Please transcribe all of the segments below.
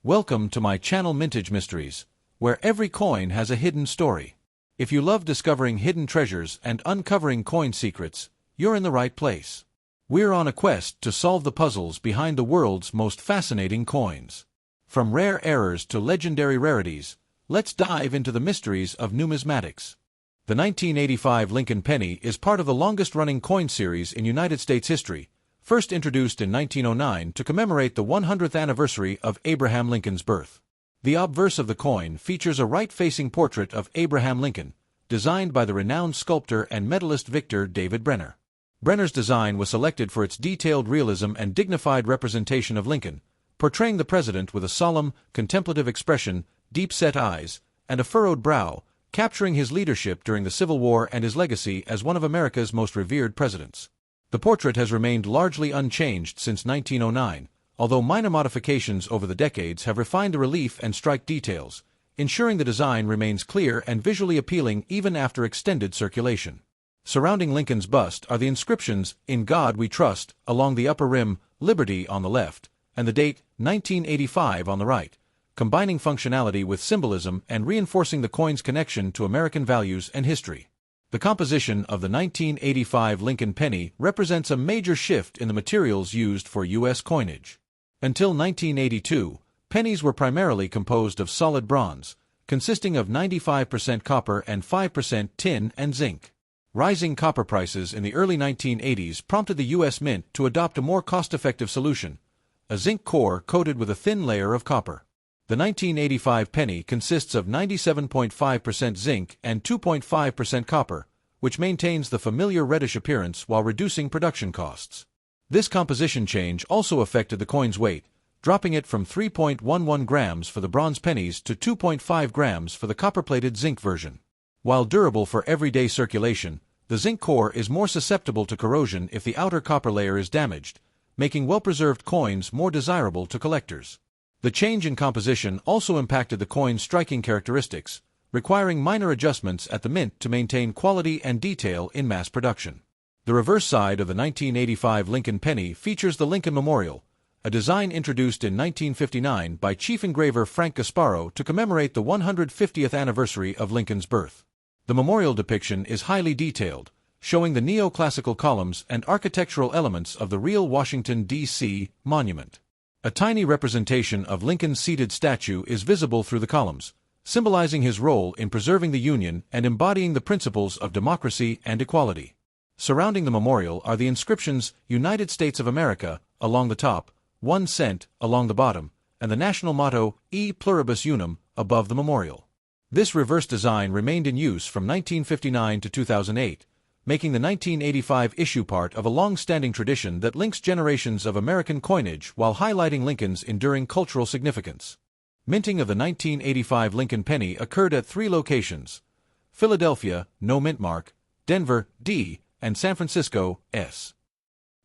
Welcome to my channel Mintage Mysteries, where every coin has a hidden story. If you love discovering hidden treasures and uncovering coin secrets, you're in the right place. We're on a quest to solve the puzzles behind the world's most fascinating coins. From rare errors to legendary rarities, let's dive into the mysteries of numismatics. The 1985 Lincoln penny is part of the longest-running coin series in United States history, first introduced in 1909 to commemorate the 100th anniversary of Abraham Lincoln's birth. The obverse of the coin features a right-facing portrait of Abraham Lincoln, designed by the renowned sculptor and medalist Victor David Brenner. Brenner's design was selected for its detailed realism and dignified representation of Lincoln, portraying the president with a solemn, contemplative expression, deep-set eyes, and a furrowed brow, capturing his leadership during the Civil War and his legacy as one of America's most revered presidents. The portrait has remained largely unchanged since 1909, although minor modifications over the decades have refined the relief and strike details, ensuring the design remains clear and visually appealing even after extended circulation. Surrounding Lincoln's bust are the inscriptions, "In God We Trust," along the upper rim, "Liberty" on the left, and the date, 1985 on the right, combining functionality with symbolism and reinforcing the coin's connection to American values and history. The composition of the 1985 Lincoln penny represents a major shift in the materials used for U.S. coinage. Until 1982, pennies were primarily composed of solid bronze, consisting of 95% copper and 5% tin and zinc. Rising copper prices in the early 1980s prompted the U.S. Mint to adopt a more cost-effective solution, a zinc core coated with a thin layer of copper. The 1985 penny consists of 97.5% zinc and 2.5% copper, which maintains the familiar reddish appearance while reducing production costs. This composition change also affected the coin's weight, dropping it from 3.11 grams for the bronze pennies to 2.5 grams for the copper-plated zinc version. While durable for everyday circulation, the zinc core is more susceptible to corrosion if the outer copper layer is damaged, making well-preserved coins more desirable to collectors. The change in composition also impacted the coin's striking characteristics, requiring minor adjustments at the mint to maintain quality and detail in mass production. The reverse side of the 1985 Lincoln penny features the Lincoln Memorial, a design introduced in 1959 by chief engraver Frank Gasparo to commemorate the 150th anniversary of Lincoln's birth. The memorial depiction is highly detailed, showing the neoclassical columns and architectural elements of the real Washington, D.C. monument. A tiny representation of Lincoln's seated statue is visible through the columns, symbolizing his role in preserving the Union and embodying the principles of democracy and equality. Surrounding the memorial are the inscriptions "United States of America" along the top, 1 cent along the bottom, and the national motto "E Pluribus Unum" above the memorial. This reverse design remained in use from 1959 to 2008, making the 1985 issue part of a long-standing tradition that links generations of American coinage while highlighting Lincoln's enduring cultural significance. Minting of the 1985 Lincoln penny occurred at 3 locations: Philadelphia, no mint mark; Denver, D; and San Francisco, S.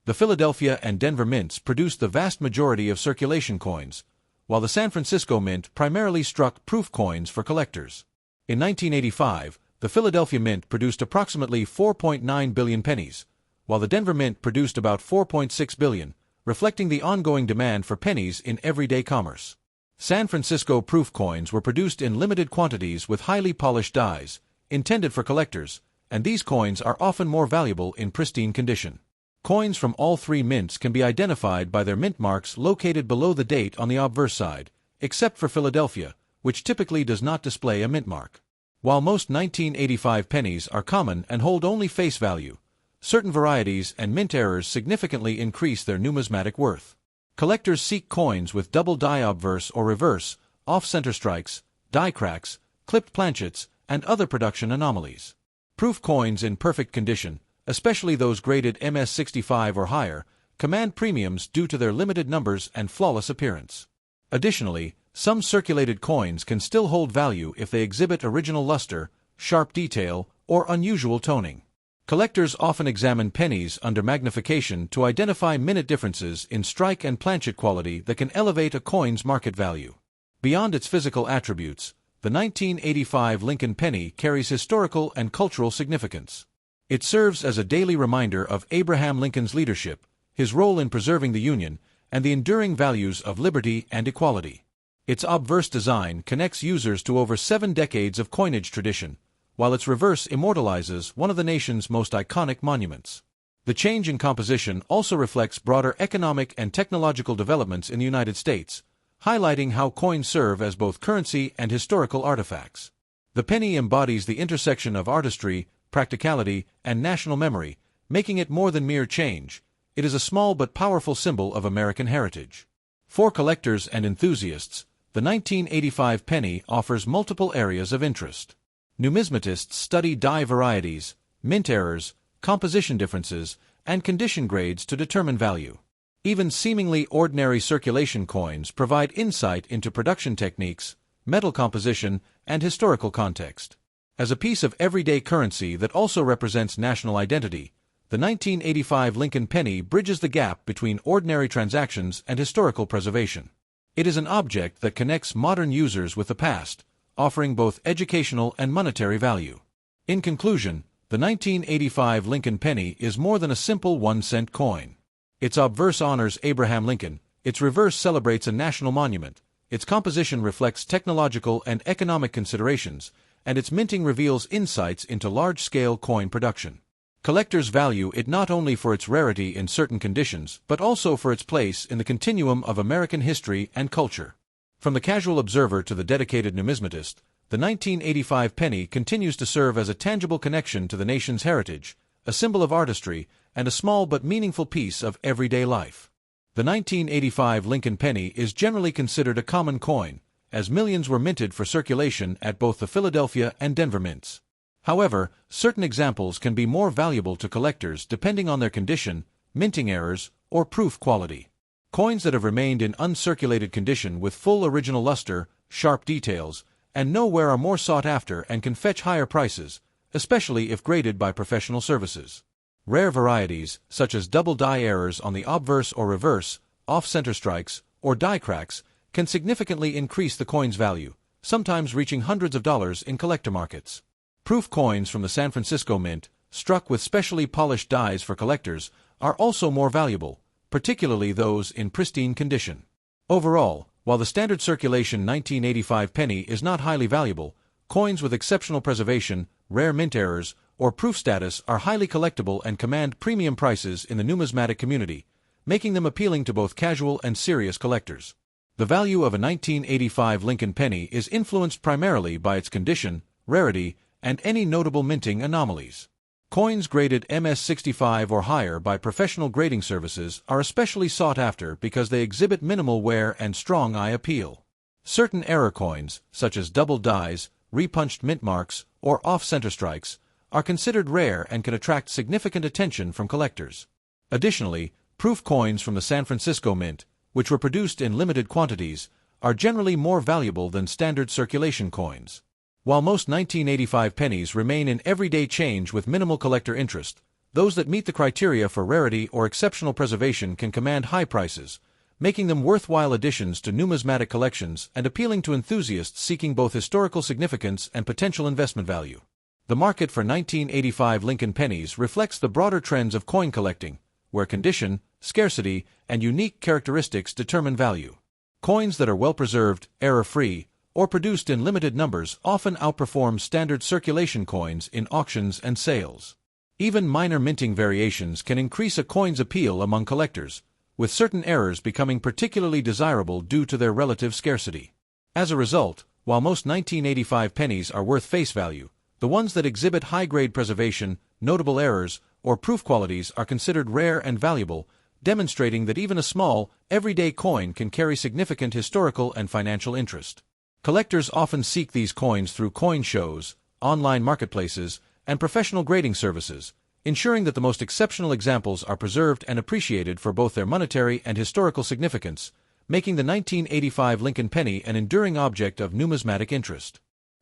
The Philadelphia and Denver mints produced the vast majority of circulation coins, while the San Francisco mint primarily struck proof coins for collectors. In 1985, the Philadelphia Mint produced approximately 4.9 billion pennies, while the Denver Mint produced about 4.6 billion, reflecting the ongoing demand for pennies in everyday commerce. San Francisco proof coins were produced in limited quantities with highly polished dies, intended for collectors, and these coins are often more valuable in pristine condition. Coins from all 3 mints can be identified by their mint marks located below the date on the obverse side, except for Philadelphia, which typically does not display a mint mark. While most 1985 pennies are common and hold only face value, certain varieties and mint errors significantly increase their numismatic worth. Collectors seek coins with double die obverse or reverse, off-center strikes, die cracks, clipped planchets, and other production anomalies. Proof coins in perfect condition, especially those graded MS65 or higher, command premiums due to their limited numbers and flawless appearance. Additionally, some circulated coins can still hold value if they exhibit original luster, sharp detail, or unusual toning. Collectors often examine pennies under magnification to identify minute differences in strike and planchet quality that can elevate a coin's market value. Beyond its physical attributes, the 1985 Lincoln penny carries historical and cultural significance. It serves as a daily reminder of Abraham Lincoln's leadership, his role in preserving the Union, and the enduring values of liberty and equality. Its obverse design connects users to over 7 decades of coinage tradition, while its reverse immortalizes one of the nation's most iconic monuments. The change in composition also reflects broader economic and technological developments in the United States, highlighting how coins serve as both currency and historical artifacts. The penny embodies the intersection of artistry, practicality, and national memory, making it more than mere change. It is a small but powerful symbol of American heritage. For collectors and enthusiasts, the 1985 penny offers multiple areas of interest. Numismatists study die varieties, mint errors, composition differences, and condition grades to determine value. Even seemingly ordinary circulation coins provide insight into production techniques, metal composition, and historical context. As a piece of everyday currency that also represents national identity, the 1985 Lincoln penny bridges the gap between ordinary transactions and historical preservation. It is an object that connects modern users with the past, offering both educational and monetary value. In conclusion, the 1985 Lincoln penny is more than a simple 1-cent coin. Its obverse honors Abraham Lincoln, its reverse celebrates a national monument, its composition reflects technological and economic considerations, and its minting reveals insights into large-scale coin production. Collectors value it not only for its rarity in certain conditions, but also for its place in the continuum of American history and culture. From the casual observer to the dedicated numismatist, the 1985 penny continues to serve as a tangible connection to the nation's heritage, a symbol of artistry, and a small but meaningful piece of everyday life. The 1985 Lincoln penny is generally considered a common coin, as millions were minted for circulation at both the Philadelphia and Denver mints. However, certain examples can be more valuable to collectors depending on their condition, minting errors, or proof quality. Coins that have remained in uncirculated condition with full original luster, sharp details, and no wear are more sought after and can fetch higher prices, especially if graded by professional services. Rare varieties, such as double die errors on the obverse or reverse, off-center strikes, or die cracks, can significantly increase the coin's value, sometimes reaching hundreds of dollars in collector markets. Proof coins from the San Francisco Mint, struck with specially polished dies for collectors, are also more valuable, particularly those in pristine condition. Overall, while the standard circulation 1985 penny is not highly valuable, coins with exceptional preservation, rare mint errors, or proof status are highly collectible and command premium prices in the numismatic community, making them appealing to both casual and serious collectors. The value of a 1985 Lincoln penny is influenced primarily by its condition, rarity, and any notable minting anomalies. Coins graded MS-65 or higher by professional grading services are especially sought after because they exhibit minimal wear and strong eye appeal. Certain error coins, such as double dies, repunched mint marks, or off-center strikes, are considered rare and can attract significant attention from collectors. Additionally, proof coins from the San Francisco Mint, which were produced in limited quantities, are generally more valuable than standard circulation coins. While most 1985 pennies remain in everyday change with minimal collector interest, those that meet the criteria for rarity or exceptional preservation can command high prices, making them worthwhile additions to numismatic collections and appealing to enthusiasts seeking both historical significance and potential investment value. The market for 1985 Lincoln pennies reflects the broader trends of coin collecting, where condition, scarcity, and unique characteristics determine value. Coins that are well-preserved, error-free, or produced in limited numbers often outperform standard circulation coins in auctions and sales. Even minor minting variations can increase a coin's appeal among collectors, with certain errors becoming particularly desirable due to their relative scarcity. As a result, while most 1985 pennies are worth face value, the ones that exhibit high-grade preservation, notable errors, or proof qualities are considered rare and valuable, demonstrating that even a small, everyday coin can carry significant historical and financial interest. Collectors often seek these coins through coin shows, online marketplaces, and professional grading services, ensuring that the most exceptional examples are preserved and appreciated for both their monetary and historical significance, making the 1985 Lincoln penny an enduring object of numismatic interest.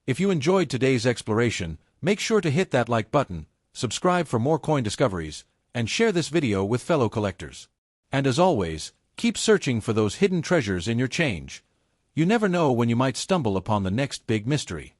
If you enjoyed today's exploration, make sure to hit that like button, subscribe for more coin discoveries, and share this video with fellow collectors. And as always, keep searching for those hidden treasures in your change. You never know when you might stumble upon the next big mystery.